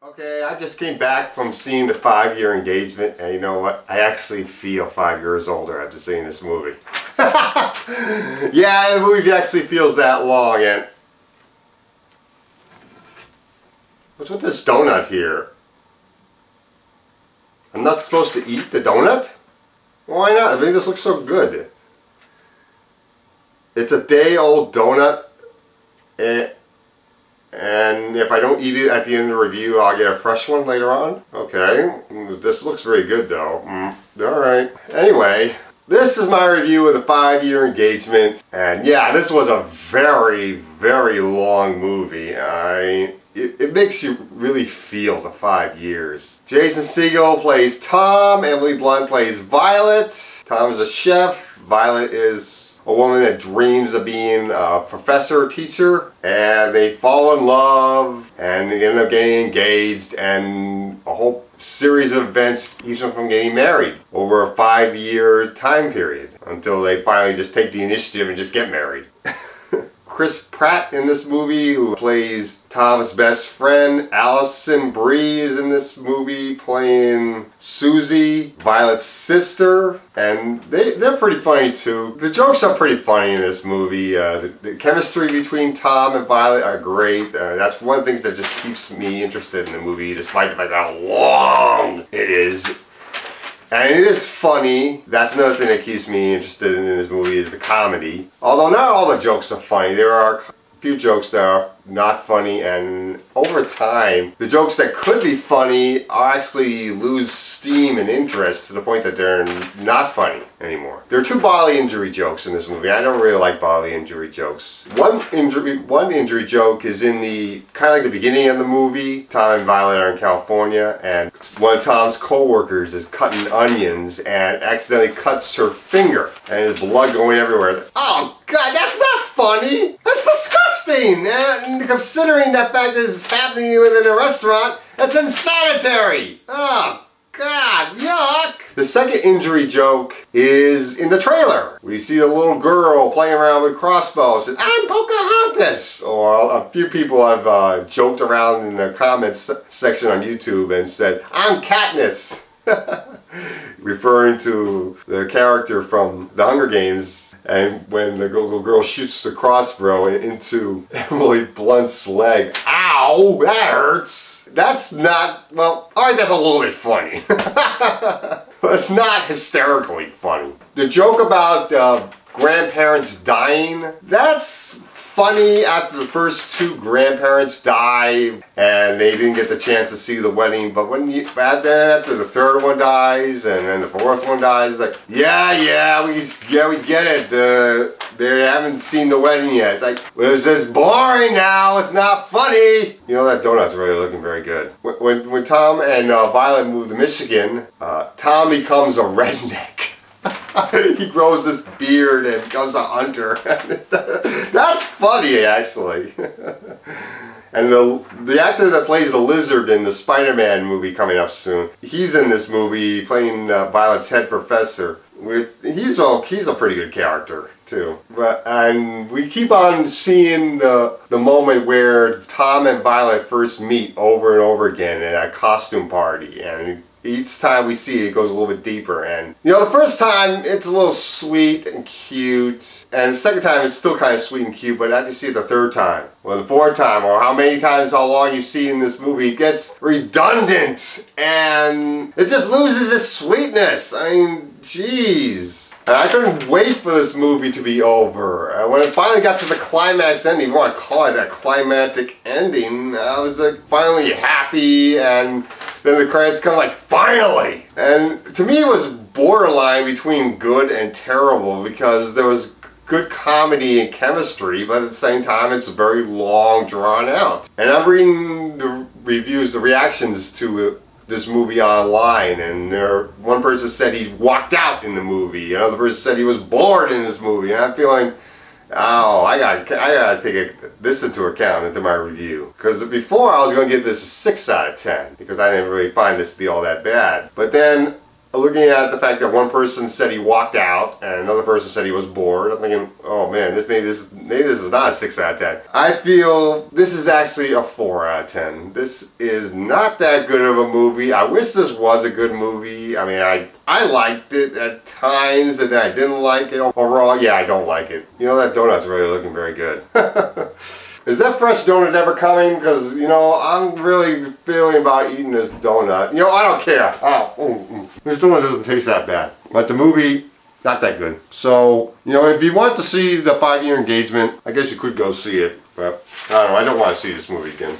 Okay, I just came back from seeing the 5-year engagement, and you know what? I actually feel 5 years older after seeing this movie. Yeah, the movie actually feels that long, and... What's with this donut here? I'm not supposed to eat the donut? Why not? I mean, this looks so good. It's a day-old donut, and if I don't eat it at the end of the review, I'll get a fresh one later on. Okay, this looks very good though. Alright. Anyway, this is my review of the 5-year engagement. And yeah, this was a very, very long movie. It makes you really feel the 5 years. Jason Segel plays Tom, Emily Blunt plays Violet. Tom is a chef, Violet is a woman that dreams of being a professor, teacher, and they fall in love and end up getting engaged, and a whole series of events keeps them from getting married over a 5-year time period until they finally just take the initiative and just get married. Chris Pratt in this movie, who plays Tom's best friend. Allison Brie is in this movie playing Susie, Violet's sister, and they're pretty funny too. The jokes are pretty funny in this movie. The chemistry between Tom and Violet are great. That's one of the things that just keeps me interested in the movie, despite the fact how long it is. And it is funny. That's another thing that keeps me interested in this movie, is the comedy. Although not all the jokes are funny. There are a few jokes that are not funny, and over time, the jokes that could be funny actually lose steam and interest to the point that they're not funny anymore. There are 2 bodily injury jokes in this movie. I don't really like bodily injury jokes. One injury joke is in the kind of like the beginning of the movie. Tom and Violet are in California, and one of Tom's co-workers is cutting onions and accidentally cuts her finger, and there's blood going everywhere. It's like, oh God, that's not funny. That's disgusting. And considering the fact that it's happening within a restaurant, that's insanitary. Oh God, yuck. The second injury joke is in the trailer. We see a little girl playing around with crossbows and I'm Pocahontas. Or a few people have joked around in the comments section on YouTube and said, I'm Katniss. Referring to the character from The Hunger Games. And when the little girl shoots the crossbow into Emily Blunt's leg, ow, that hurts. That's not, well, alright, that's a little bit funny. But it's not hysterically funny. The joke about grandparents dying, that's funny after the first 2 grandparents die and they didn't get the chance to see the wedding, but after the 3rd one dies and then the 4th one dies, like, yeah, we get it. They haven't seen the wedding yet. It's like, well, this is boring now. It's not funny. You know, that donut's really looking very good. When Tom and Violet move to Michigan, Tom becomes a redneck. He grows this beard and becomes a hunter. That's funny, actually. And the actor that plays the lizard in the Spider-Man movie coming up soon, he's in this movie playing Violet's head professor. He's a pretty good character too. And we keep on seeing the moment where Tom and Violet first meet over and over again at a costume party, and each time we see it, it goes a little bit deeper. And you know, the first time it's a little sweet and cute, and the second time it's still kind of sweet and cute, but after you see it the 3rd time, or the 4th time, or how many times, how long you see in this movie, it gets redundant and it just loses its sweetness. I mean, jeez. And I couldn't wait for this movie to be over. When it finally got to the climax ending, if you want to call it that climactic ending, I was like finally happy, and then the credits come like, finally! And to me it was borderline between good and terrible, because there was good comedy and chemistry, but at the same time it's very long, drawn out. And I'm reading the reviews, the reactions to this movie online, and one person said he walked out in the movie, another person said he was bored in this movie, and I'm feeling, oh, I gotta take this into account into my review. Because before I was going to give this a 6 out of 10, because I didn't really find this to be all that bad. But then looking at the fact that one person said he walked out and another person said he was bored, I'm thinking, oh man, maybe this is not a 6 out of 10. I feel this is actually a 4 out of 10. This is not that good of a movie. I wish this was a good movie. I mean, I liked it at times and then I didn't like it. Overall, yeah, I don't like it. You know, that donut's really looking very good. Is that fresh donut ever coming? Because, you know, I'm really feeling about eating this donut. You know, I don't care. This donut doesn't taste that bad. But the movie, not that good. So, you know, if you want to see the 5-year engagement, I guess you could go see it. But, I don't know, I don't want to see this movie again.